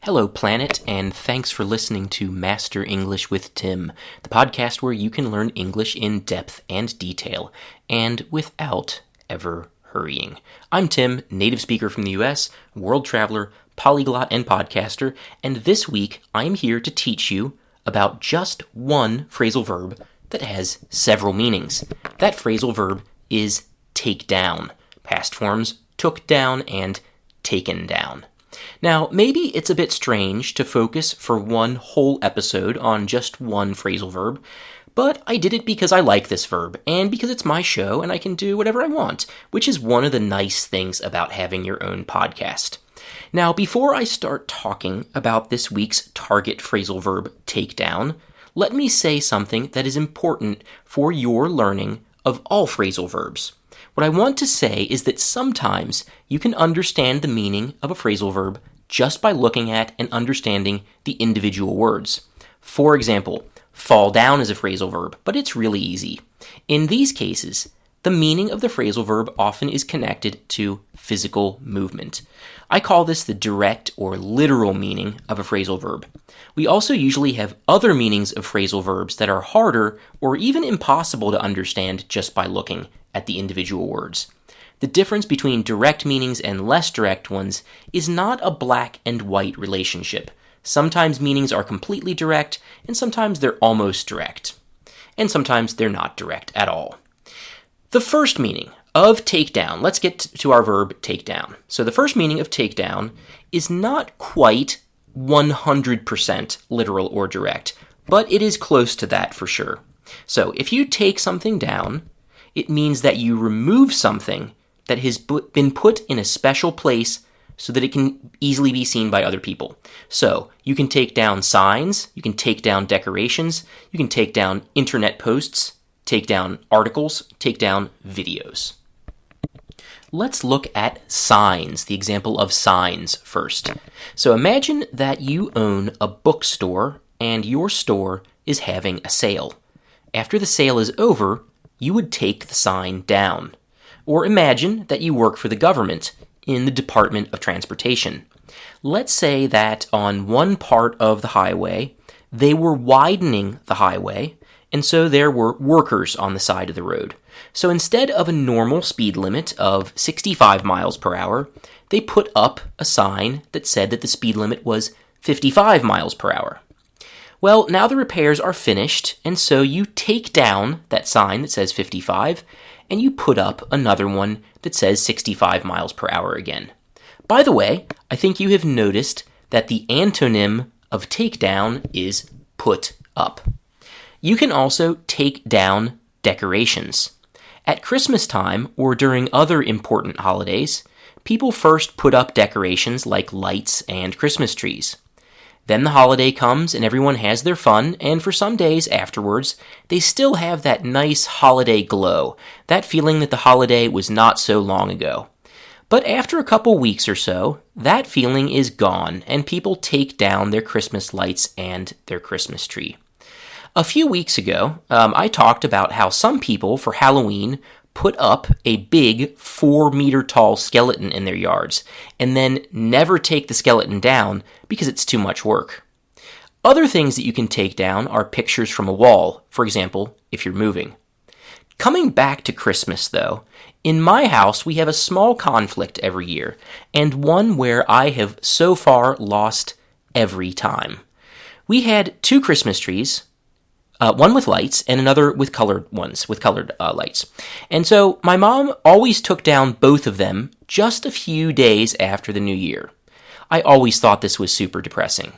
Hello, planet, and thanks for listening to Master English with Tim, the podcast where you can learn English in depth and detail, and without ever hurrying. I'm Tim, native speaker from the US, world traveler, polyglot, and podcaster, and this week I'm here to teach you about just one phrasal verb that has several meanings. That phrasal verb is take down. Past forms took down and taken down. Now, maybe it's a bit strange to focus for one whole episode on just one phrasal verb, but I did it because I like this verb, and because it's my show and I can do whatever I want, which is one of the nice things about having your own podcast. Now, before I start talking about this week's target phrasal verb, take down, let me say something that is important for your learning of all phrasal verbs. What I want to say is that sometimes you can understand the meaning of a phrasal verb just by looking at and understanding the individual words. For example, fall down is a phrasal verb, but it's really easy. In these cases, the meaning of the phrasal verb often is connected to physical movement. I call this the direct or literal meaning of a phrasal verb. We also usually have other meanings of phrasal verbs that are harder or even impossible to understand just by looking at the individual words. The difference between direct meanings and less direct ones is not a black and white relationship. Sometimes meanings are completely direct, and sometimes they're almost direct. And sometimes they're not direct at all. The first meaning of take down, let's get to our verb take down. So the first meaning of take down is not quite 100% literal or direct, but it is close to that for sure. So if you take something down, it means that you remove something that has been put in a special place so that it can easily be seen by other people. So you can take down signs, you can take down decorations, you can take down internet posts, take down articles, take down videos. Let's look at signs, the example of signs first. So imagine that you own a bookstore and your store is having a sale. After the sale is over, you would take the sign down. Or imagine that you work for the government in the Department of Transportation. Let's say that on one part of the highway, they were widening the highway, and so there were workers on the side of the road. So instead of a normal speed limit of 65 miles per hour, they put up a sign that said that the speed limit was 55 miles per hour. Well, now the repairs are finished, and so you take down that sign that says 55, and you put up another one that says 65 miles per hour again. By the way, I think you have noticed that the antonym of take down is put up. You can also take down decorations. At Christmas time, or during other important holidays, people first put up decorations like lights and Christmas trees. Then the holiday comes and everyone has their fun, and for some days afterwards, they still have that nice holiday glow, that feeling that the holiday was not so long ago. But after a couple weeks or so, that feeling is gone, and people take down their Christmas lights and their Christmas tree. A few weeks ago, I talked about how some people, for Halloween, put up a big 4-meter-tall skeleton in their yards, and then never take the skeleton down because it's too much work. Other things that you can take down are pictures from a wall, for example, if you're moving. Coming back to Christmas, though, in my house we have a small conflict every year, and one where I have so far lost every time. We had 2 Christmas trees, one with lights and another with colored ones, with colored lights. And so my mom always took down both of them just a few days after the new year. I always thought this was super depressing.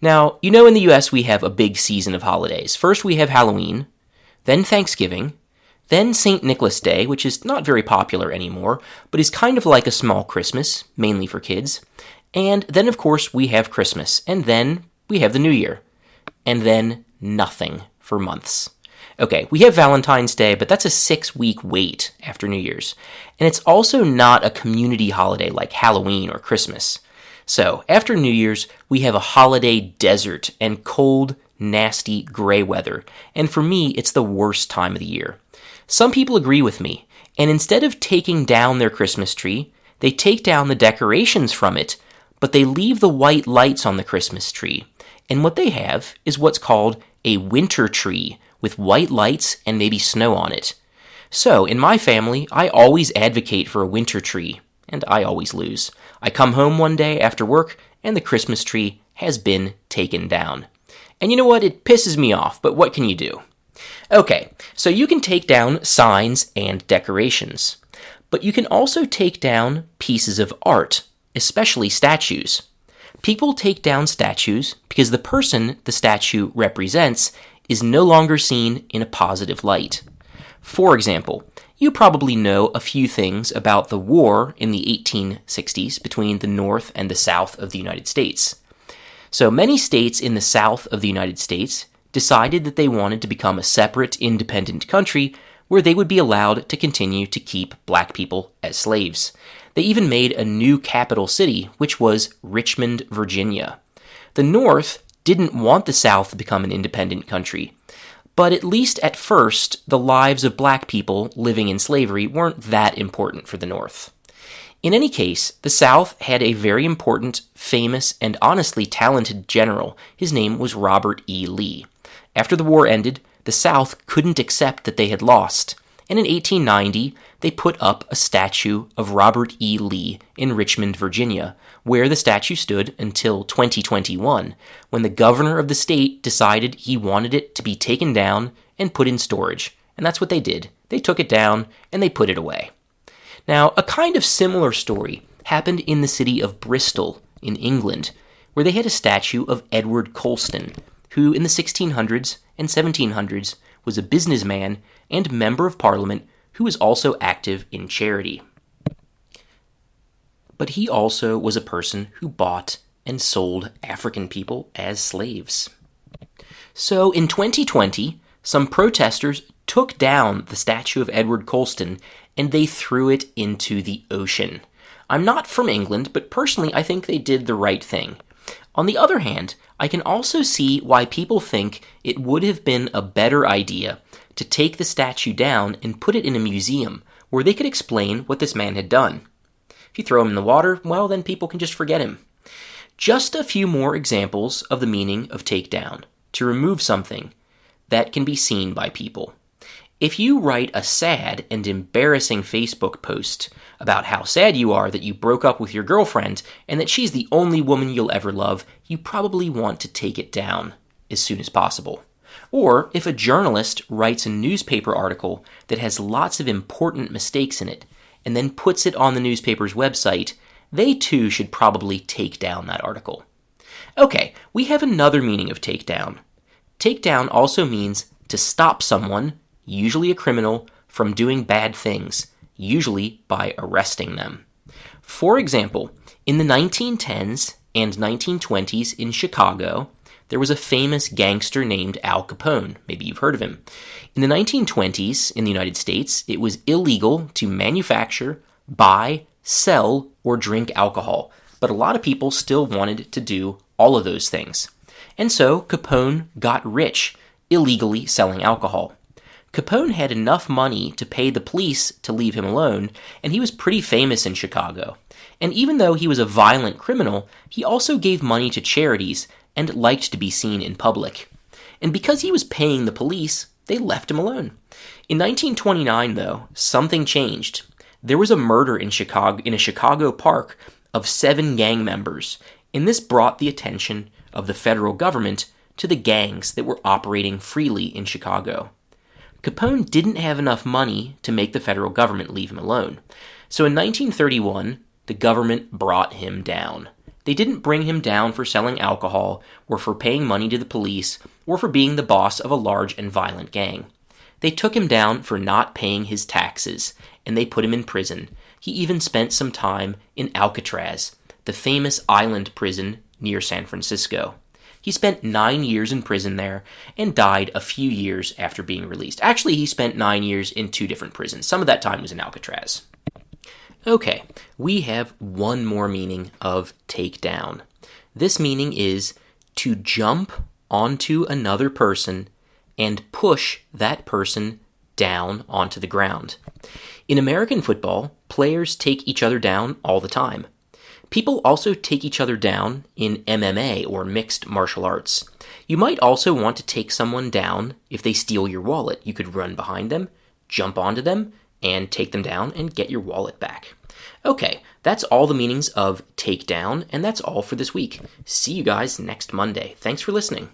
Now, you know in the US we have a big season of holidays. First we have Halloween, then Thanksgiving, then St. Nicholas Day, which is not very popular anymore, but is kind of like a small Christmas, mainly for kids. And then of course we have Christmas, and then we have the New Year, and then nothing for months. Okay, we have Valentine's Day, but that's a 6-week wait after New Year's. And it's also not a community holiday like Halloween or Christmas. So, after New Year's, we have a holiday desert and cold, nasty gray weather. And for me, it's the worst time of the year. Some people agree with me, and instead of taking down their Christmas tree, they take down the decorations from it, but they leave the white lights on the Christmas tree. And what they have is what's called a winter tree with white lights and maybe snow on it. So, in my family, I always advocate for a winter tree, and I always lose. I come home one day after work, and the Christmas tree has been taken down. And you know what? It pisses me off, but what can you do? Okay, so you can take down signs and decorations, but you can also take down pieces of art, especially statues. People take down statues because the person the statue represents is no longer seen in a positive light. For example, you probably know a few things about the war in the 1860s between the North and the South of the United States. So many states in the South of the United States decided that they wanted to become a separate, independent country where they would be allowed to continue to keep black people as slaves. They even made a new capital city, which was Richmond, Virginia. The North didn't want the South to become an independent country, but at least at first, the lives of black people living in slavery weren't that important for the North. In any case, the South had a very important, famous, and honestly talented general. His name was Robert E. Lee. After the war ended, the South couldn't accept that they had lost, and in 1890, they put up a statue of Robert E. Lee in Richmond, Virginia, where the statue stood until 2021, when the governor of the state decided he wanted it to be taken down and put in storage. And that's what they did. They took it down and they put it away. Now, a kind of similar story happened in the city of Bristol in England, where they had a statue of Edward Colston, who in the 1600s and 1700s was a businessman and member of parliament who was also active in charity. But he also was a person who bought and sold African people as slaves. So in 2020, some protesters took down the statue of Edward Colston and they threw it into the ocean. I'm not from England, but personally I think they did the right thing. On the other hand, I can also see why people think it would have been a better idea to take the statue down and put it in a museum where they could explain what this man had done. If you throw him in the water, well, then people can just forget him. Just a few more examples of the meaning of take down, to remove something that can be seen by people. If you write a sad and embarrassing Facebook post about how sad you are that you broke up with your girlfriend and that she's the only woman you'll ever love, you probably want to take it down as soon as possible. Or if a journalist writes a newspaper article that has lots of important mistakes in it and then puts it on the newspaper's website, they too should probably take down that article. Okay, we have another meaning of take down. Take down also means to stop someone, usually a criminal, from doing bad things, usually by arresting them. For example, in the 1910s and 1920s in Chicago, there was a famous gangster named Al Capone. Maybe you've heard of him. In the 1920s in the United States, it was illegal to manufacture, buy, sell, or drink alcohol, but a lot of people still wanted to do all of those things. And so Capone got rich illegally selling alcohol. Capone had enough money to pay the police to leave him alone, and he was pretty famous in Chicago. And even though he was a violent criminal, he also gave money to charities and liked to be seen in public. And because he was paying the police, they left him alone. In 1929, though, something changed. There was a murder in a Chicago park of 7 gang members, and this brought the attention of the federal government to the gangs that were operating freely in Chicago. Capone didn't have enough money to make the federal government leave him alone. So in 1931, the government brought him down. They didn't bring him down for selling alcohol, or for paying money to the police, or for being the boss of a large and violent gang. They took him down for not paying his taxes, and they put him in prison. He even spent some time in Alcatraz, the famous island prison near San Francisco. He spent 9 years in prison there and died a few years after being released. Actually, he spent 9 years in 2 different prisons. Some of that time was in Alcatraz. Okay, we have one more meaning of take down. This meaning is to jump onto another person and push that person down onto the ground. In American football, players take each other down all the time. People also take each other down in MMA or mixed martial arts. You might also want to take someone down if they steal your wallet. You could run behind them, jump onto them, and take them down and get your wallet back. Okay, that's all the meanings of take down, and that's all for this week. See you guys next Monday. Thanks for listening.